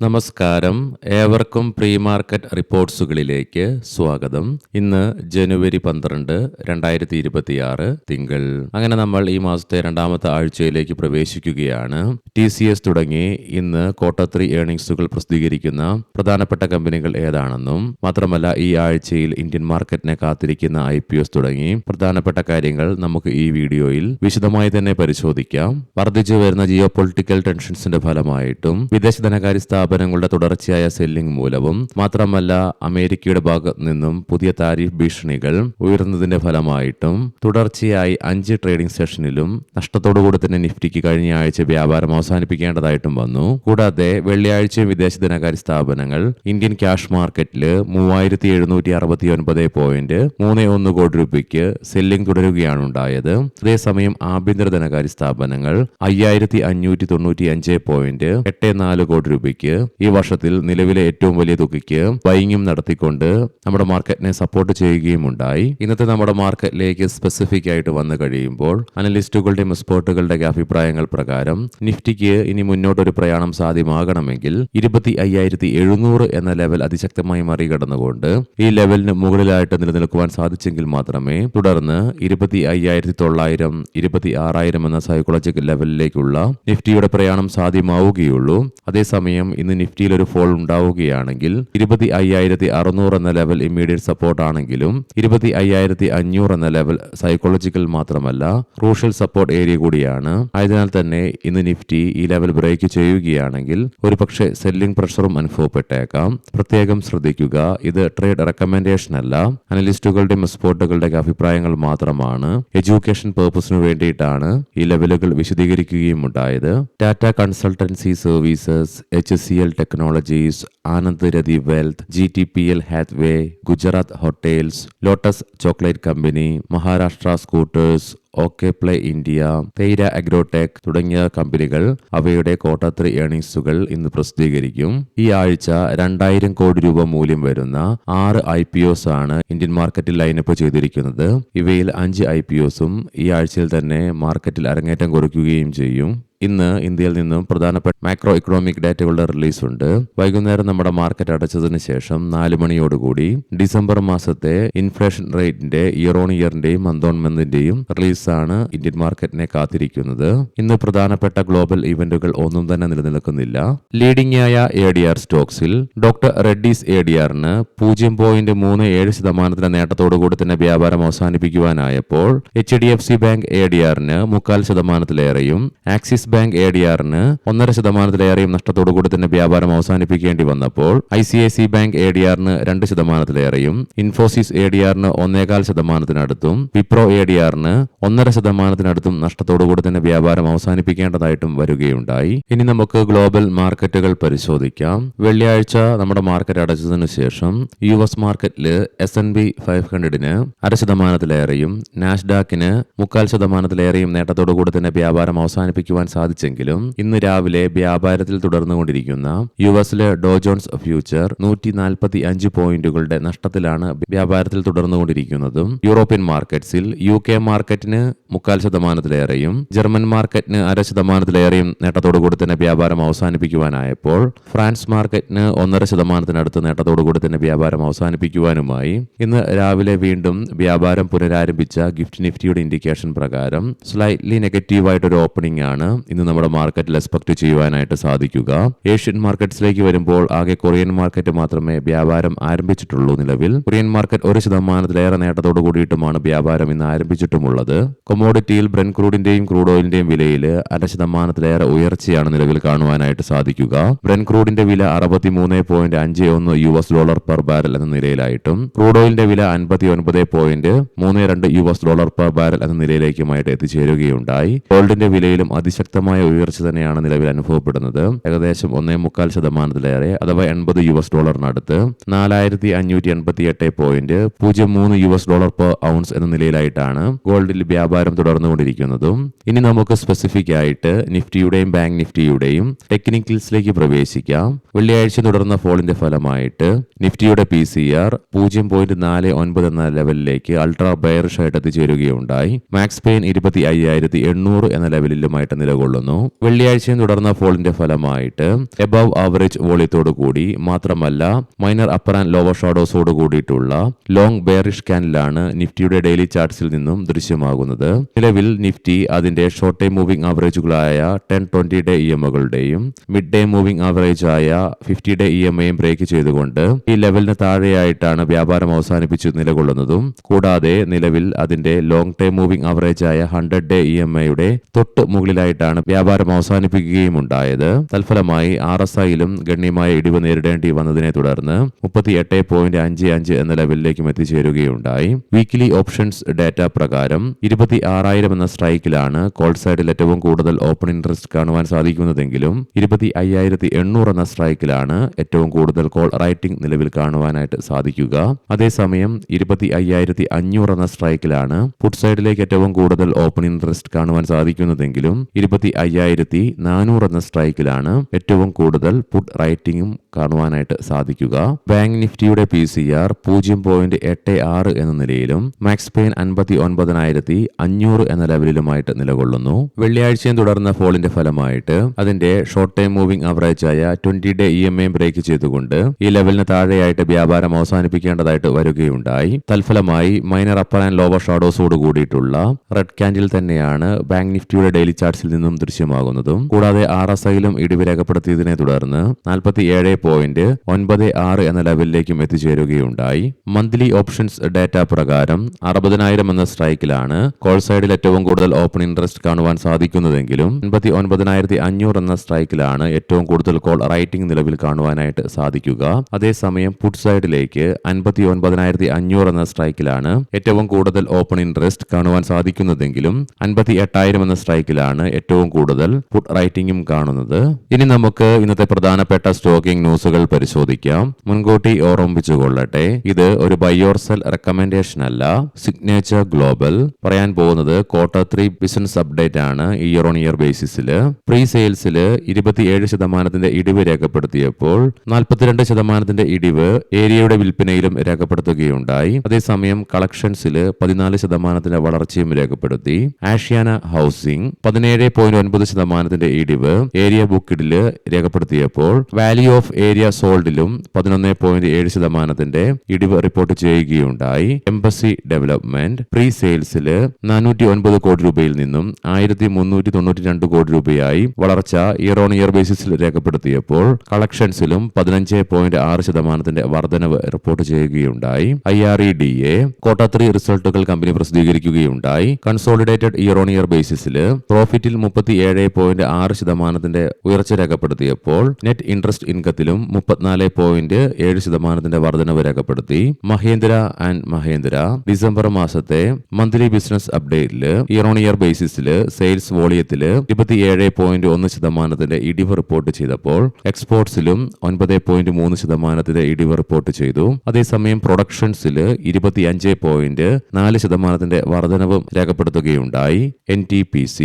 നമസ്കാരം, ഏവർക്കും pre market റിപ്പോർട്ട്സുകളിലേക്ക് സ്വാഗതം. ഇന്ന് ജനുവരി 12, 2026 തിങ്കൾ. അങ്ങനെ നമ്മൾ ഈ മാസത്തെ രണ്ടാമത്തെ ആഴ്ചയിലേക്ക് പ്രവേശിക്കുകയാണ്. TCS തുടങ്ങി ഇന്ന് Q3 ഏർണിംഗ്സുകൾ പ്രസിദ്ധീകരിക്കുന്ന പ്രധാനപ്പെട്ട കമ്പനികൾ ഏതാണെന്നും മാത്രമല്ല ഈ ആഴ്ചയിൽ ഇന്ത്യൻ മാർക്കറ്റിനെ കാത്തിരിക്കുന്ന IPOs തുടങ്ങി പ്രധാനപ്പെട്ട കാര്യങ്ങൾ നമുക്ക് ഈ വീഡിയോയിൽ വിശദമായി തന്നെ പരിശോധിക്കാം. വർദ്ധിച്ചു വരുന്ന ജിയോ പൊളിറ്റിക്കൽ ടെൻഷൻസിന്റെ ഫലമായിട്ടും വിദേശ ധനകാര്യ സ്ഥാപനങ്ങളുടെ തുടർച്ചയായ സെല്ലിംഗ് മൂലവും മാത്രമല്ല അമേരിക്കയുടെ ഭാഗത്ത് നിന്നും പുതിയ താരിഫ് ഭീഷണികൾ ഉയർന്നതിന്റെ ഫലമായിട്ടും തുടർച്ചയായി 5 ട്രേഡിംഗ് സെഷനിലും നഷ്ടത്തോടുകൂടി തന്നെ നിഫ്റ്റിക്ക് കഴിഞ്ഞ ആഴ്ച വ്യാപാരം അവസാനിപ്പിക്കേണ്ടതായിട്ടും വന്നു. കൂടാതെ വെള്ളിയാഴ്ചയും വിദേശ ധനകാര്യ സ്ഥാപനങ്ങൾ ഇന്ത്യൻ ക്യാഷ് മാർക്കറ്റിൽ 3769.31 കോടി രൂപയ്ക്ക് സെല്ലിംഗ് തുടരുകയാണ് ഉണ്ടായത്. അതേസമയം ആഭ്യന്തര ധനകാര്യ സ്ഥാപനങ്ങൾ 5595.84 കോടി രൂപയ്ക്ക് ഈ വർഷത്തിൽ നിലവിലെ ഏറ്റവും വലിയ തുകയ്ക്ക് ബൈയിങ്ങും നടത്തിക്കൊണ്ട് നമ്മുടെ മാർക്കറ്റിനെ സപ്പോർട്ട് ചെയ്യുകയും ഉണ്ടായി. ഇന്നത്തെ നമ്മുടെ മാർക്കറ്റിലേക്ക് സ്പെസിഫിക് ആയിട്ട് വന്നു കഴിയുമ്പോൾ അനലിസ്റ്റുകളുടെയും എക്സ്പേർട്ടുകളുടെ അഭിപ്രായങ്ങൾ പ്രകാരം നിഫ്റ്റിക്ക് ഇനി മുന്നോട്ടൊരു പ്രയാണം സാധ്യമാകണമെങ്കിൽ 25,700 എന്ന ലെവൽ അതിശക്തമായി മറികടന്നുകൊണ്ട് ഈ ലെവലിന് മുകളിലായിട്ട് നിലനിൽക്കുവാൻ സാധിച്ചെങ്കിൽ മാത്രമേ തുടർന്ന് 25,900, 26,000 എന്ന സൈക്കോളജിക്കൽ ലെവലിലേക്കുള്ള നിഫ്റ്റിയുടെ പ്രയാണം സാധ്യമാവുകയുള്ളൂ. അതേസമയം ഇന്ന് നിഫ്റ്റിയിൽ ഒരു ഫോൾ ഉണ്ടാവുകയാണെങ്കിൽ 25,600 എന്ന ലെവൽ ഇമ്മീഡിയറ്റ് സപ്പോർട്ട് ആണെങ്കിലും 25,500 എന്ന ലെവൽ സൈക്കോളജിക്കൽ മാത്രമല്ല ക്രൂഷ്യൽ സപ്പോർട്ട് ഏരിയ കൂടിയാണ്. ആയതിനാൽ തന്നെ ഇന്ന് നിഫ്റ്റി ഈ ലെവൽ ബ്രേക്ക് ചെയ്യുകയാണെങ്കിൽ ഒരു പക്ഷേ സെല്ലിംഗ് പ്രഷറും അനുഭവപ്പെട്ടേക്കാം. പ്രത്യേകം ശ്രദ്ധിക്കുക, ഇത് ട്രേഡ് റെക്കമെൻഡേഷൻ അല്ല, അനലിസ്റ്റുകളുടെയും എക്സ്പേർട്ടുകളുടെ അഭിപ്രായങ്ങൾ മാത്രമാണ്. എഡ്യൂക്കേഷൻ പേർപ്പസിന് വേണ്ടിയിട്ടാണ് ഈ ലെവലുകൾ വിശദീകരിക്കുകയും ഉണ്ടായത്. Tata consultancy services, HCL technologies, Anand Rathi wealth, GTPL Hathway, Gujarat hotels, Lotus chocolate company, Maharashtra scooters, OK play India, തൈര അഗ്രോടെക് തുടങ്ങിയ കമ്പനികൾ അവയുടെ Q3 ഏർണിംഗ്സുകൾ ഇന്ന് പ്രസിദ്ധീകരിക്കും. ഈ ആഴ്ച 2000 കോടി രൂപ മൂല്യം വരുന്ന 6 IPOs ആണ് ഇന്ത്യൻ മാർക്കറ്റിൽ ലൈനപ്പ് ചെയ്തിരിക്കുന്നത്. ഇവയിൽ 5 IPOസും ഈ ആഴ്ചയിൽ തന്നെ മാർക്കറ്റിൽ അരങ്ങേറ്റം കുറിക്കുകയും ചെയ്യും. ഇന്ന് ഇന്ത്യയിൽ നിന്നും പ്രധാനപ്പെട്ട മാക്രോ ഇക്കണോമിക് ഡാറ്റകളുടെ റിലീസ് ഉണ്ട്. വൈകുന്നേരം നമ്മുടെ മാർക്കറ്റ് അടച്ചതിന് ശേഷം 4 മണിയോടുകൂടി ഡിസംബർ മാസത്തെ ഇൻഫ്ലേഷൻ റേറ്റിന്റെ ഇയർ ഓൺ ഇയറിന്റെയും മന്ത് ഓൺ മന്തിന്റെയും റിലീസാണ് ഇന്ത്യൻ മാർക്കറ്റിനെ കാത്തിരിക്കുന്നത്. ഇന്ന് പ്രധാനപ്പെട്ട ഗ്ലോബൽ ഇവന്റുകൾ ഒന്നും തന്നെ നിലനിൽക്കുന്നില്ല. ലീഡിംഗ് ആയ ADR സ്റ്റോക്സിൽ ഡോക്ടർ റെഡ്ഡീസ് ADRന് 0.37% നേട്ടത്തോടുകൂടി തന്നെ വ്യാപാരം അവസാനിപ്പിക്കുവാനായപ്പോൾ HDFC ബാങ്ക് ADRന് 0.25%, ആക്സിസ് ബാങ്ക് ADRന് 1.5%-ലേറെയും നഷ്ടത്തോടുകൂടി തന്നെ വ്യാപാരം അവസാനിപ്പിക്കേണ്ടി വന്നപ്പോൾ ICICI ബാങ്ക് ADRന് 2%-ലേറെയും, ഇൻഫോസിസ് ADRന് 1.25%-അടുത്തും, വിപ്രോ ADRന് 1.5%-അടുത്തും നഷ്ടത്തോടുകൂടി തന്നെ വ്യാപാരം അവസാനിപ്പിക്കേണ്ടതായിട്ടും വരികയുണ്ടായി. ഇനി നമുക്ക് ഗ്ലോബൽ മാർക്കറ്റുകൾ പരിശോധിക്കാം. വെള്ളിയാഴ്ച നമ്മുടെ മാർക്കറ്റ് അടച്ചതിനു ശേഷം US മാർക്കറ്റിൽ S&P 500ന് 0.5%-ലേറെയും നാസ്ഡാക്കിന് 0.25%-ലേറെയും നേട്ടത്തോടുകൂടി തന്നെ വ്യാപാരം അവസാനിപ്പിക്കുവാൻ സാധിച്ചെങ്കിലും ഇന്ന് രാവിലെ വ്യാപാരത്തിൽ തുടർന്നുകൊണ്ടിരിക്കുന്ന യുഎസിലെ ഡോ ജോൺസ് ഫ്യൂച്ചർ 145 പോയിന്റുകളുടെ നഷ്ടത്തിലാണ് വ്യാപാരത്തിൽ തുടർന്നുകൊണ്ടിരിക്കുന്നതും. യൂറോപ്യൻ മാർക്കറ്റ്സിൽ UK മാർക്കറ്റിന് 0.5%-ലേറെയും ജർമ്മൻ മാർക്കറ്റിന് 0.5%-ലേറെയും നേട്ടത്തോടുകൂടി തന്നെ വ്യാപാരം അവസാനിപ്പിക്കുവാനായപ്പോൾ ഫ്രാൻസ് മാർക്കറ്റിന് 1.5%-അടുത്ത് നേട്ടത്തോടുകൂടി തന്നെ വ്യാപാരം അവസാനിപ്പിക്കുവാനുമായി. ഇന്ന് രാവിലെ വീണ്ടും വ്യാപാരം പുനരാരംഭിച്ച ഗിഫ്റ്റ് നിഫ്റ്റിയുടെ ഇൻഡിക്കേഷൻ പ്രകാരം സ്ലൈറ്റ്ലി നെഗറ്റീവായിട്ടൊരു ഓപ്പണിംഗ് ആണ് ഇന്ന് നമ്മുടെ മാർക്കറ്റിൽ എക്സ്പെക്ട് ചെയ്യുവാനായിട്ട് സാധിക്കുക. ഏഷ്യൻ മാർക്കറ്റ്സിലേക്ക് വരുമ്പോൾ ആകെ കൊറിയൻ മാർക്കറ്റ് മാത്രമേ വ്യാപാരം ആരംഭിച്ചിട്ടുള്ളൂ. നിലവിൽ കൊറിയൻ മാർക്കറ്റ് 1%-ലേറെ നേട്ടത്തോടു കൂടിയിട്ടുമാണ് വ്യാപാരം ഇന്ന് ആരംഭിച്ചിട്ടുമുള്ളത്. കൊമോഡിറ്റിയിൽ ബ്രെന്റ് ക്രൂഡിന്റെയും ക്രൂഡ് ഓയിലിന്റെയും വിലയിൽ 0.5%-ലേറെ ഉയർച്ചയാണ് നിലവിൽ കാണുവാനായിട്ട് സാധിക്കുക. ബ്രെന്റ് ക്രൂഡിന്റെ വില $63.51 പെർ ബാരൽ എന്ന നിലയിലായിട്ടും ക്രൂഡ് ഓയിലിന്റെ വില $59.32 പെർ ബാരൽ എന്ന നിലയിലേക്കുമായിട്ട് എത്തിച്ചേരുകയുണ്ടായി. ഗോൾഡിന്റെ വിലയിലും അതിശക്തമായ ഉയർച്ച തന്നെയാണ് നിലവിൽ അനുഭവപ്പെടുന്നത്. ഏകദേശം 1.25%-ലേറെ അഥവാ $80 $4,588.03 പെർ ഔൺസ് എന്ന നിലയിലായിട്ടാണ് ഗോൾഡിൽ വ്യാപാരം തുടർന്നുകൊണ്ടിരിക്കുന്നതും. ഇനി നമുക്ക് സ്പെസിഫിക് ആയിട്ട് നിഫ്റ്റിയുടെയും ബാങ്ക് നിഫ്റ്റിയുടെയും ടെക്നിക്കൽസിലേക്ക് പ്രവേശിക്കാം. വെള്ളിയാഴ്ച തുടർന്ന ഫോളിന്റെ ഫലമായിട്ട് നിഫ്റ്റിയുടെ PCR 0.49 എന്ന ലെവലിലേക്ക് അൾട്രാ ബെയറിഷ് ആയിട്ട് എത്തിച്ചേരുകയുണ്ടായി. മാക്സ് പെയിൻ 25,800 എന്ന ലെവലിലുമായിട്ട് നിലകൊള്ളുന്നു. വെള്ളിയാഴ്ചയും തുടർന്ന ഫോളിന്റെ ഫലമായിട്ട് എബവ് ആവറേജ് വോളിയത്തോടു കൂടി മാത്രമല്ല മൈനർ അപ്പർ ആൻഡ് ലോവർ ഷാഡോസോട് കൂടിയിട്ടുള്ള ലോങ് ബെയറിഷ് ക്യാൻഡിലാണ് നിഫ്റ്റിയുടെ ഡെയിലി ചാർട്ട്സിൽ നിന്നും ദൃശ്യമാകുന്നത്. നിലവിൽ നിഫ്റ്റി അതിന്റെ ഷോർട്ട് ടൈം മൂവിംഗ് ആവറേജുകളായ 10-20 ഡേ EMകളുടെയും മിഡ് ഡേ മൂവിംഗ് ആവറേജ് ആയ 50 ഡേ EMയും ബ്രേക്ക് ചെയ്തുകൊണ്ട് ഈ ലെവലിന് താഴെയായിട്ടാണ് വ്യാപാരം അവസാനിപ്പിച്ചു നിലകൊള്ളുന്നതും. കൂടാതെ നിലവിൽ അതിന്റെ ലോങ് ടൈം മൂവിംഗ് ആവറേജ് ആയ 100 ഡേ EMയുടെ തൊട്ട് മുകളിലായിട്ടാണ് വ്യാപാരം അവസാനിപ്പിക്കുകയും ഉണ്ടായത്. തൽഫലമായി RSIയിലും ഗണ്യമായ ഇടിവ് നേരിടേണ്ടി വന്നതിനെ തുടർന്ന് 38.55 എന്ന ലെവലിലേക്കും എത്തിച്ചേരുകയുണ്ടായി. വീക്കിലി ഓപ്ഷൻസ് ഡാറ്റ പ്രകാരം 26,000 എന്ന സ്ട്രൈക്കിലാണ് കോൾ സൈഡിൽ ഏറ്റവും കൂടുതൽ ഓപ്പൺ ഇൻട്രസ്റ്റ് കാണുവാൻ സാധിക്കുന്നതെങ്കിലും 25,800 എന്ന സ്ട്രൈക്കിലാണ് ഏറ്റവും കൂടുതൽ കോൾ റൈറ്റിംഗ് നിലവിൽ കാണുവാനായിട്ട് സാധിക്കുക. അതേസമയം 25,500 എന്ന സ്ട്രൈക്കിലാണ് പുട്ട് സൈഡിലേക്ക് ഏറ്റവും കൂടുതൽ ഓപ്പൺ ഇൻട്രസ്റ്റ് കാണുവാൻ സാധിക്കുന്നതെങ്കിലും 25,400 എന്ന സ്ട്രൈക്കിലാണ് ഏറ്റവും കൂടുതൽ പുട്ട് റൈറ്റിംഗും കാണുവാനായിട്ട് സാധിക്കുക. ബാങ്ക് നിഫ്റ്റിയുടെ PCR 0.86 എന്ന നിലയിലും മാക്സ് പെയിൻ 59,500 എന്ന ലെവലിലുമായിട്ട് നിലകൊള്ളുന്നു. വെള്ളിയാഴ്ചയും തുടർന്ന ഫോളിന്റെ ഫലമായിട്ട് അതിന്റെ ഷോർട്ട് ടൈം മൂവിംഗ് ആവറേജ് ആയ 20 ഡേ EMA ബ്രേക്ക് ചെയ്തുകൊണ്ട് ഈ ലെവലിന് താഴെയായിട്ട് വ്യാപാരം അവസാനിപ്പിക്കേണ്ടതായിട്ട് വരികയുണ്ടായി. തൽഫലമായി മൈനർ അപ്പർ ആൻഡ് ലോവർ ഷാഡോസോട് കൂടിയിട്ടുള്ള റെഡ് ക്യാൻഡിൽ തന്നെയാണ് ബാങ്ക് നിഫ്റ്റിയുടെ ഡെയിലി ചാർട്ട്സിൽ നിന്നും ദൃശ്യമാകുന്നതും. കൂടാതെ RSIയിലും ഇടിവ് രേഖപ്പെടുത്തിയതിനെ തുടർന്ന് 47.96 എന്ന ലെവലിലേക്കും എത്തിച്ചേരുകയുണ്ടായി. മന്ത്ലി ഓപ്ഷൻസ് ഡാറ്റ പ്രകാരം 60,000 എന്ന സ്ട്രൈക്കിലാണ് കോൾ സൈഡിൽ ഏറ്റവും കൂടുതൽ ഓപ്പൺ ഇൻട്രസ്റ്റ് കാണുവാൻ സാധിക്കുന്നതെങ്കിലും 59,500 എന്ന സ്ട്രൈക്കിലാണ് ഏറ്റവും കൂടുതൽ കോൾ റൈറ്റിംഗ് നിലവിൽ കാണുവാനായിട്ട് സാധിക്കുക. അതേസമയം പുട്ട് സൈഡിലേക്ക് 59,500 എന്ന സ്ട്രൈക്കിലാണ് ഏറ്റവും കൂടുതൽ ഓപ്പൺ ഇൻട്രസ്റ്റ് കാണുവാൻ സാധിക്കുന്നതെങ്കിലും 58,000 എന്ന സ്ട്രൈക്കിലാണ് ഏറ്റവും കൂടുതൽ പുട്ട് റൈറ്റിംഗും കാണുന്നത്. ഇനി നമുക്ക് ഇന്നത്തെ പ്രധാനപ്പെട്ട സ്റ്റോക്കിംഗ് ന്യൂസുകൾ പരിശോധിക്കാം. മുൻകൂട്ടി ഓർമ്മിപ്പിച്ചുകൊള്ളട്ടെ, ഇത് ഒരു ബൈ ഓർ സെൽ റെക്കമെൻഡേഷൻ അല്ല. സിഗ്നേച്ചർ ഗ്ലോബൽ പറയാൻ പോകുന്നത് Q3 ബിസിനസ് അപ്ഡേറ്റ് ആണ്. ഇയർ ഓൺ ഇയർ ബേസിസിൽ പ്രീ സെയിൽസിൽ 27% ഇടിവ് രേഖപ്പെടുത്തിയപ്പോൾ 42% ഇടിവ് ഏരിയയുടെ വിൽപ്പനയിലും രേഖപ്പെടുത്തുകയുണ്ടായി. അതേസമയം കളക്ഷൻസിൽ 14% വളർച്ചയും രേഖപ്പെടുത്തി. ആഷ്യാന ഹൗസിംഗ് 17.9% ഇടിവ് ഏരിയ ബുക്കിഡിൽ രേഖപ്പെടുത്തിയപ്പോൾ വാല്യൂ ഓഫ് ഏരിയ സോൾഡിലും 11.7% ഇടിവ് റിപ്പോർട്ട് ചെയ്യുകയുണ്ടായി. എംബസി ഡെവലപ്മെന്റ് പ്രീ സെയിൽസിൽ 409 കോടി രൂപയിൽ നിന്നും 1,392 കോടി രൂപയായി വളർച്ച ഇയർ ഓൺ ഇയർ ബേസിസിൽ രേഖപ്പെടുത്തിയപ്പോൾ കളക്ഷൻസിലും 15.6% വർധനവ് റിപ്പോർട്ട് ചെയ്യുകയുണ്ടായി. IREDA Q3 റിസൾട്ടുകൾ കമ്പനി പ്രസിദ്ധീകരിക്കുകയുണ്ടായി. കൺസോളിഡേറ്റഡ് ഇയർ ഓൺ ഇയർ ബേസിസിൽ പ്രോഫിറ്റിൽ 37.6% ഉയർച്ച രേഖപ്പെടുത്തിയപ്പോൾ നെറ്റ് ഇൻട്രസ്റ്റ് ഇൻകത്തിലും 34.7% വർധനവ് രേഖപ്പെടുത്തി. മഹേന്ദ്ര ആൻഡ് മഹേന്ദ്ര ഡിസംബർ മാസത്തെ മന്ത്ലി ബിസിനസ് അപ്ഡേറ്റിൽ ഇയർ ഓൺ ഇയർ ബേസിസിൽ സെയിൽസ് വോളിയത്തിൽ 27.1% ഇടിവ് റിപ്പോർട്ട് ചെയ്തപ്പോൾ എക്സ്പോർട്സിലും 9.3% ഇടിവ് റിപ്പോർട്ട് ചെയ്തു. അതേസമയം പ്രൊഡക്ഷൻസിൽ 25.4% വർധനവും രേഖപ്പെടുത്തുകയുണ്ടായി. NTPC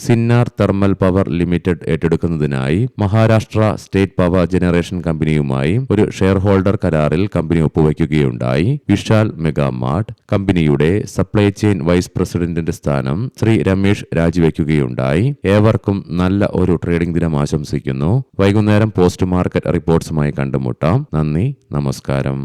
Sinnar thermal power limited ഏറ്റെടുക്കുന്നതിനായി മഹാരാഷ്ട്ര സ്റ്റേറ്റ് പവർ ജനറേഷൻ കമ്പനിയുമായി ഒരു ഷെയർ ഹോൾഡർ കരാറിൽ കമ്പനി ഒപ്പുവയ്ക്കുകയുണ്ടായി. വിശാൽ മെഗാമാർട്ട് കമ്പനിയുടെ സപ്ലൈ ചെയിൻ വൈസ് പ്രസിഡന്റിന്റെ സ്ഥാനം ശ്രീ രമേശ് രാജിവെക്കുകയുണ്ടായി. ഏവർക്കും നല്ല ഒരു ട്രേഡിംഗ് ദിനം ആശംസിക്കുന്നു. വൈകുന്നേരം പോസ്റ്റ് മാർക്കറ്റ് റിപ്പോർട്ട്സുമായി കണ്ടുമുട്ടാം. നന്ദി, നമസ്കാരം.